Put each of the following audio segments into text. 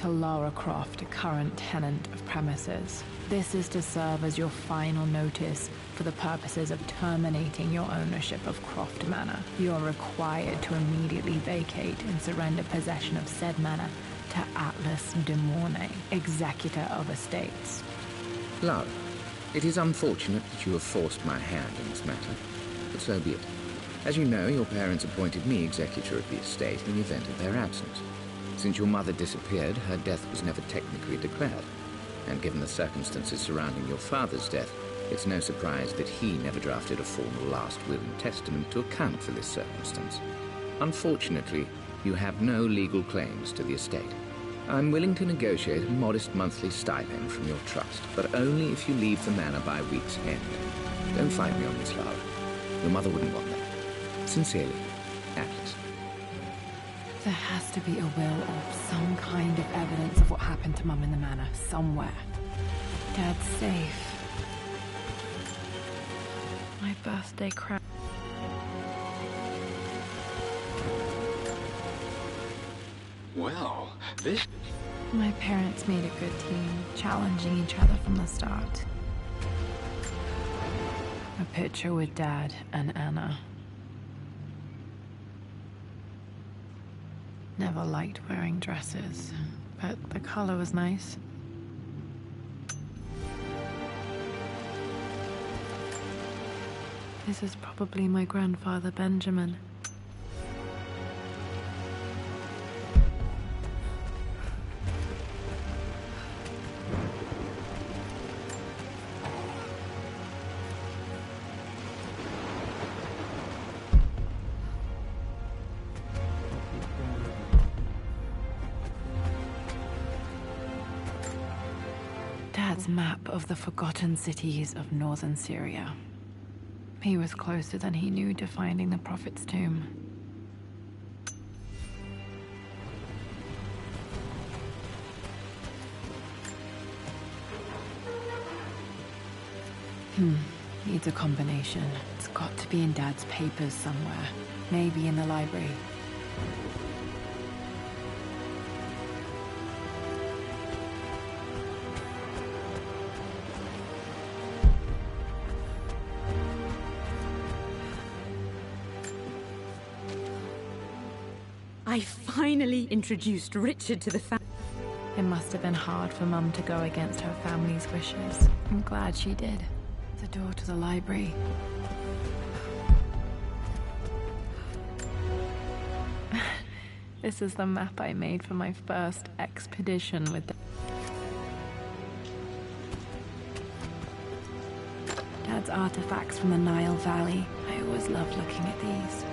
to Lara Croft, current tenant of premises. This is to serve as your final notice for the purposes of terminating your ownership of Croft Manor. You are required to immediately vacate and surrender possession of said manor to Atlas de Mornay, executor of estates. Lara, it is unfortunate that you have forced my hand in this matter, but so be it. As you know, your parents appointed me executor of the estate in the event of their absence. Since your mother disappeared, her death was never technically declared. And given the circumstances surrounding your father's death, it's no surprise that he never drafted a formal last will and testament to account for this circumstance. Unfortunately, you have no legal claims to the estate. I'm willing to negotiate a modest monthly stipend from your trust, but only if you leave the manor by week's end. Don't fight me on this, Lara. Your mother wouldn't want that. Sincerely, Atlas. There has to be a will or some kind of evidence of what happened to Mum in the manor, somewhere. Dad's safe. My birthday crown. Well, this... My parents made a good team, challenging each other from the start. A picture with Dad and Anna. Never liked wearing dresses, but the color was nice. This is probably my grandfather, Benjamin. Dad's map of the forgotten cities of northern Syria. He was closer than he knew to finding the Prophet's tomb. Needs a combination. It's got to be in Dad's papers somewhere. Maybe in the library. I finally introduced Richard to the family. It must have been hard for Mum to go against her family's wishes. I'm glad she did. The door to the library. This is the map I made for my first expedition with Dad's artifacts from the Nile Valley. I always loved looking at these.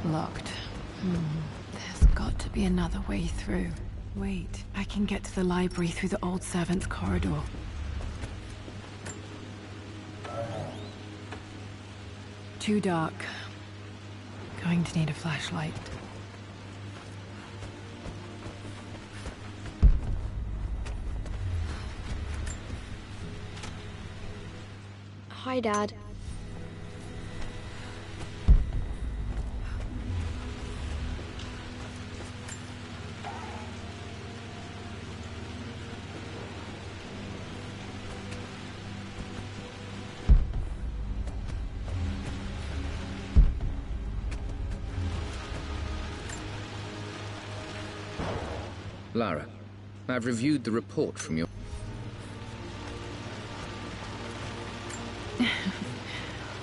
Locked. There's got to be another way through. Wait, I can get to the library through the old servants' corridor. Too dark. Going to need a flashlight. Hi, Dad. Lara, I've reviewed the report from your...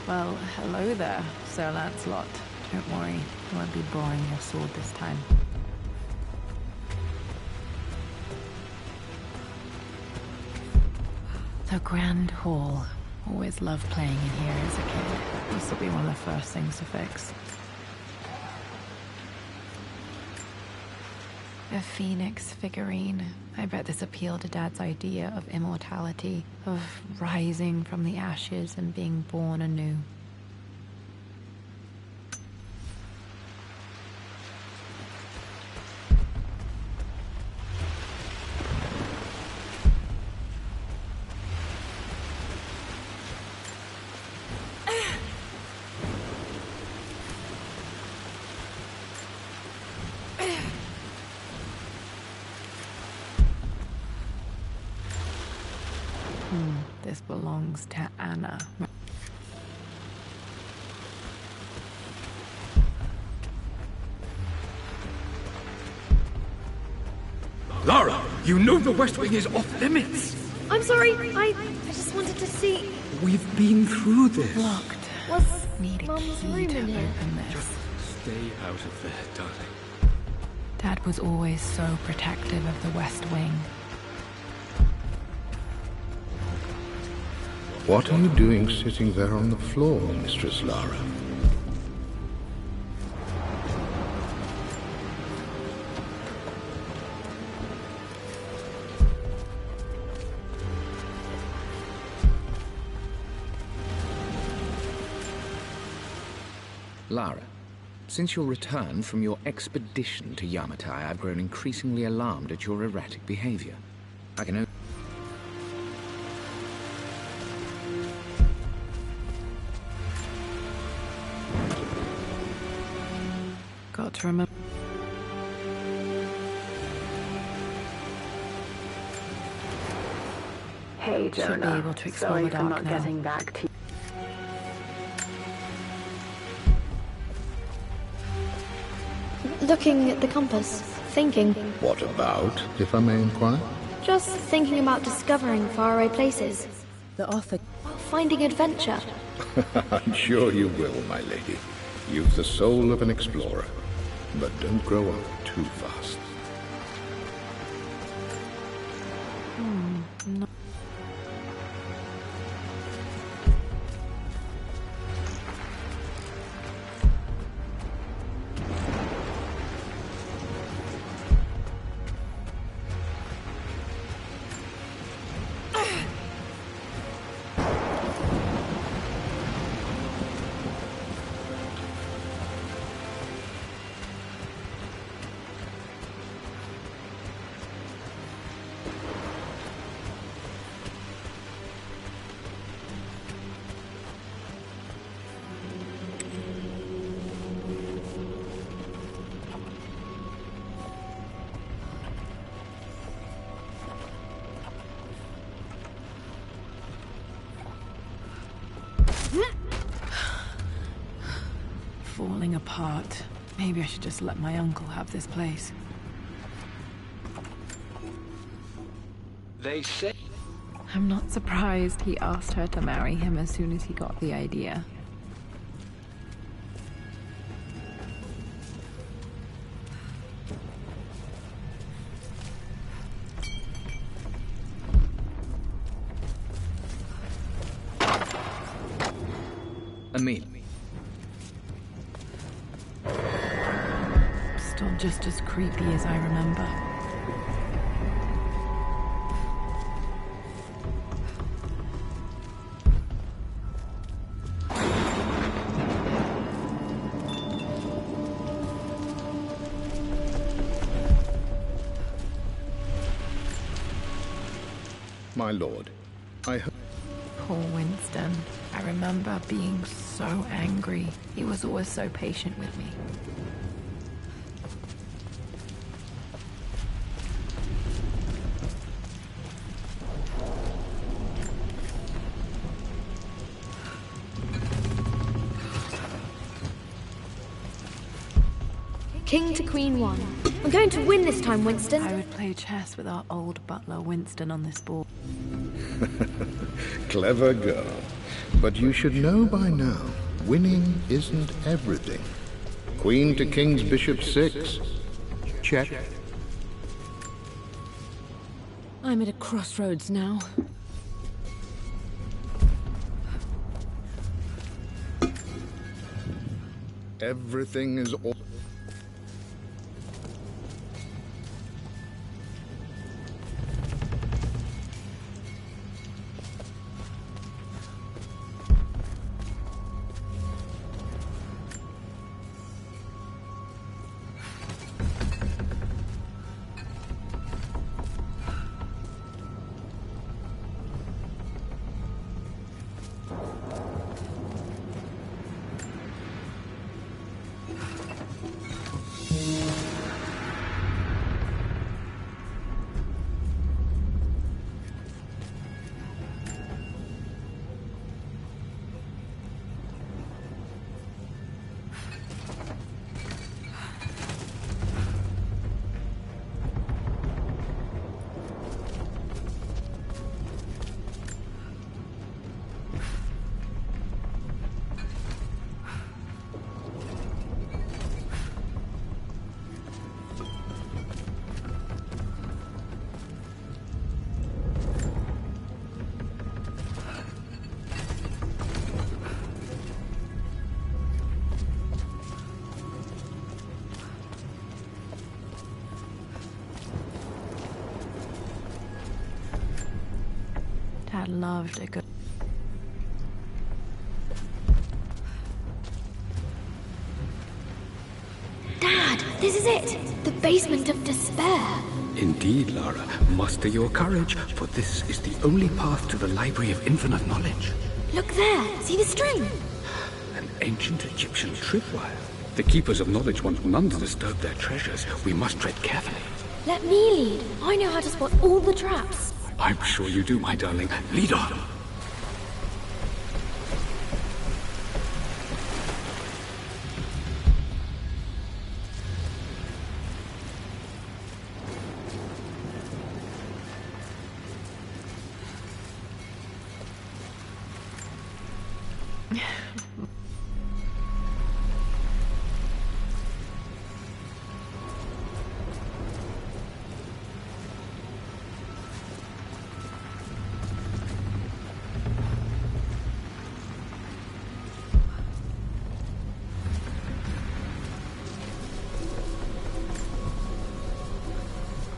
Well, hello there, Sir Lancelot. Don't worry, I won't be boring your sword this time. The Grand Hall. Always loved playing in here as a kid. This will be one of the first things to fix. A phoenix figurine. I bet this appealed to Dad's idea of immortality, of rising from the ashes and being born anew. this belongs to Anna. Lara, you know the West Wing is off limits. I'm sorry. I just wanted to see. We've been through this. Locked. Was Need a Mum's key room to in here? open this. Just stay out of there, darling. Dad was always so protective of the West Wing. What are you doing sitting there on the floor, Mistress Lara? Lara, since your return from your expedition to Yamatai, I've grown increasingly alarmed at your erratic behavior. I can only... Got to remember. Hey, Jonah. Should be able to explore Sorry the for dark not now. getting back to you. Looking at the compass, thinking. What about, if I may inquire? Just thinking about discovering faraway places. The author. Finding adventure. I'm sure you will, my lady. You've the soul of an explorer. But don't grow up too fast. Falling apart. Maybe I should just let my uncle have this place. They say... I'm not surprised he asked her to marry him as soon as he got the idea. Emil. Still just as creepy as I remember. My lord, I hope... Poor Winston. I remember being so angry. He was always so patient with me. King to Queen 1. I'm going to win this time, I Winston. would play chess with our old butler Winston on this board. Clever girl. But you should know by now, winning isn't everything. Queen to King's Bishop 6. Check. I'm at a crossroads now. Everything is all... Dad loved a good... Dad, this is it! The basement of despair! Indeed, Lara. Muster your courage, for this is the only path to the Library of Infinite Knowledge. Look there! See the string? An ancient Egyptian tripwire. The Keepers of Knowledge want none to disturb their treasures. We must tread carefully. Let me lead. I know how to spot all the traps. I'm sure you do, my darling. Lead on.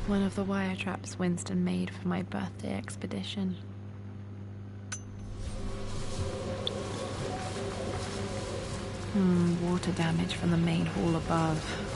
One of the wire traps Winston made for my birthday expedition. Water damage from the main hall above.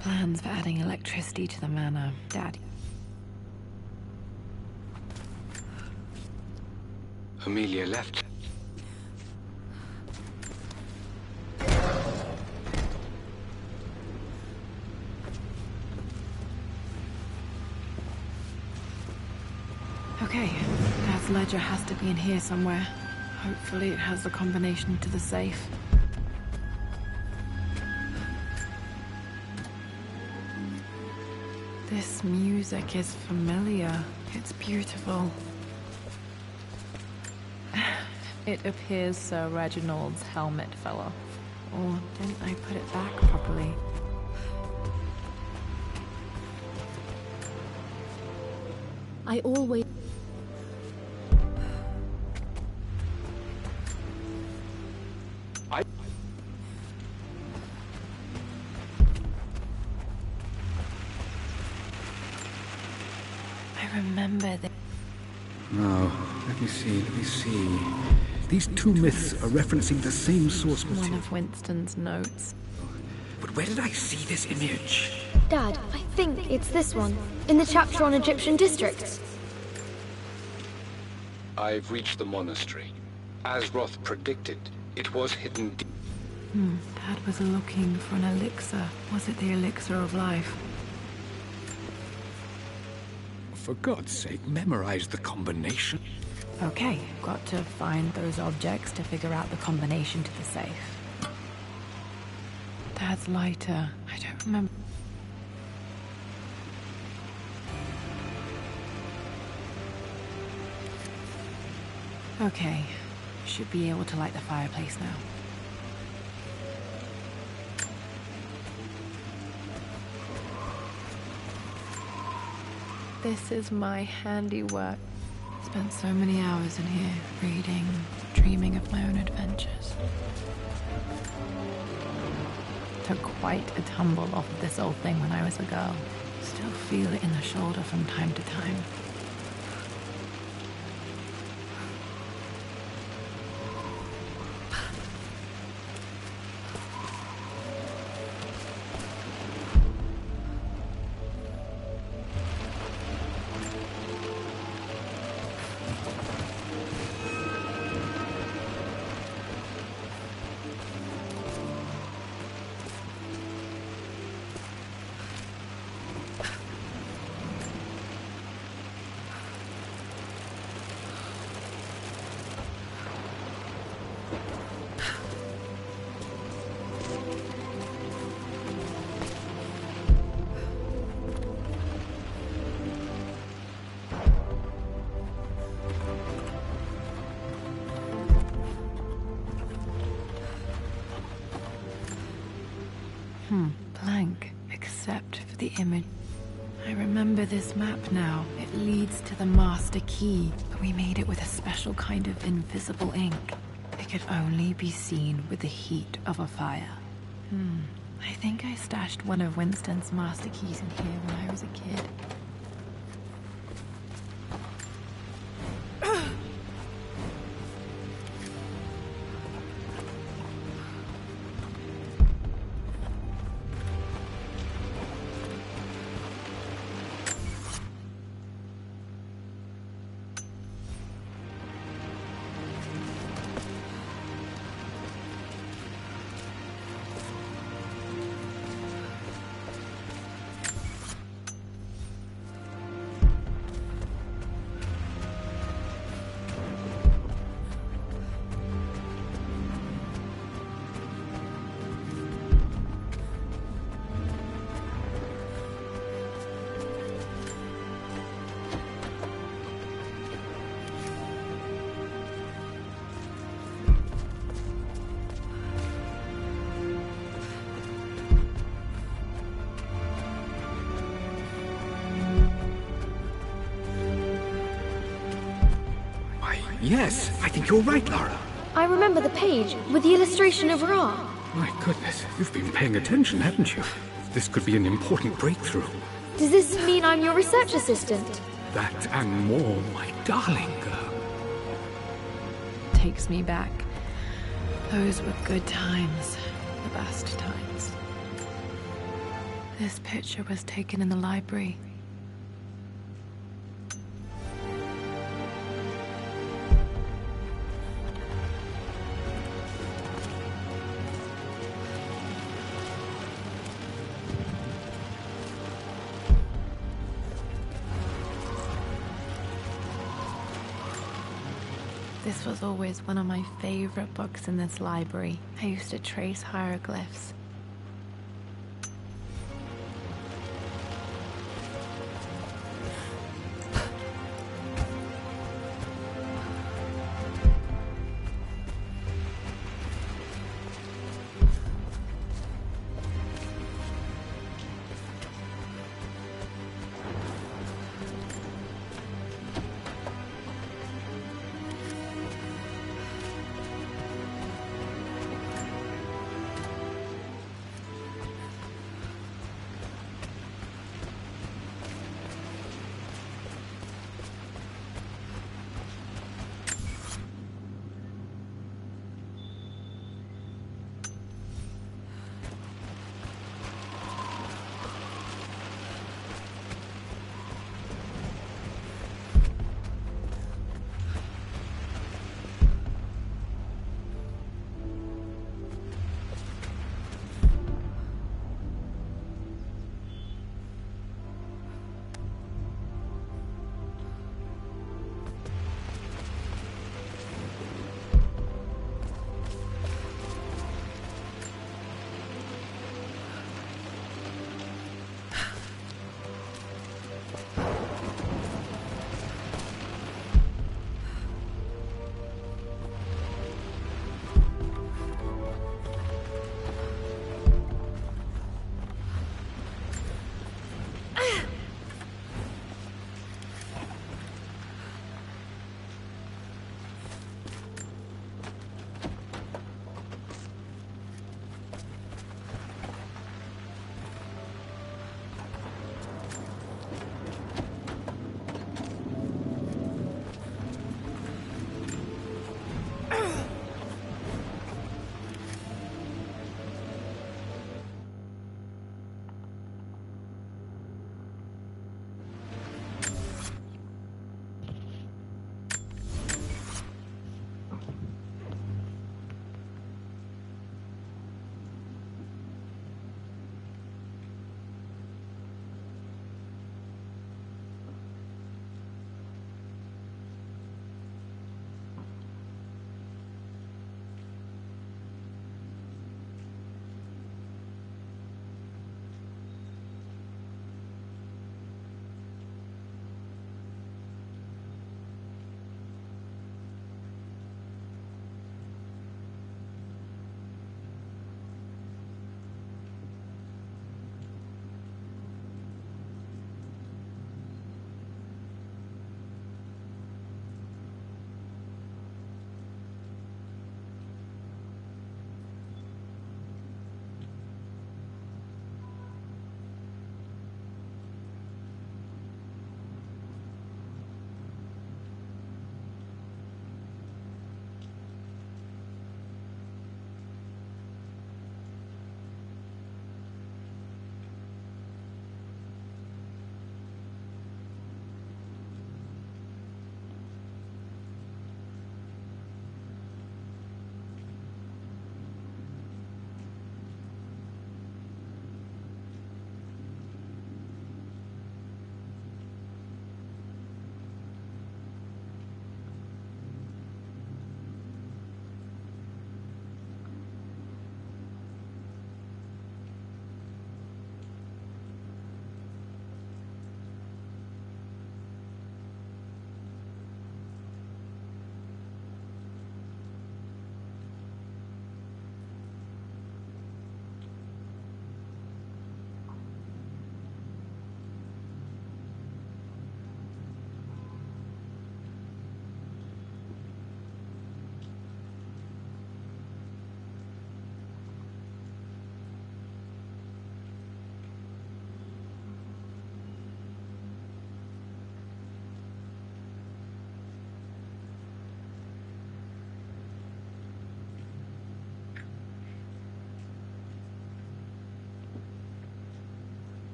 Plans for adding electricity to the manor, Daddy. Amelia left. Okay, Dad's ledger has to be in here somewhere. Hopefully it has the combination to the safe. This music is familiar. It's beautiful. It appears Sir Reginald's helmet fell off. Or didn't I put it back properly? I always... I remember that. Now, let me see. These two myths are referencing the same source One material. of Winston's notes. But where did I see this image? Dad, I think it's this one. In the chapter on Egyptian districts. I've reached the monastery. As Roth predicted, it was hidden deep. Dad was looking for an elixir. Was it the elixir of life? For God's sake, memorize the combination. Okay, got to find those objects to figure out the combination to the safe. Dad's lighter. I don't remember. Okay, should be able to light the fireplace now. This is my handiwork. Spent so many hours in here, reading, dreaming of my own adventures. Took quite a tumble off of this old thing when I was a girl. Still feel it in the shoulder from time to time. Blank, except for the image. I remember this map now. It leads to the master key, but we made it with a special kind of invisible ink. It could only be seen with the heat of a fire. I think I stashed one of Winston's master keys in here when I was a kid. Yes, I think you're right, Lara. I remember the page with the illustration of Ra. My goodness, you've been paying attention, haven't you? This could be an important breakthrough. Does this mean I'm your research assistant? That and more, my darling girl. Takes me back. Those were good times. The best times. This picture was taken in the library. This was always one of my favorite books in this library. I used to trace hieroglyphs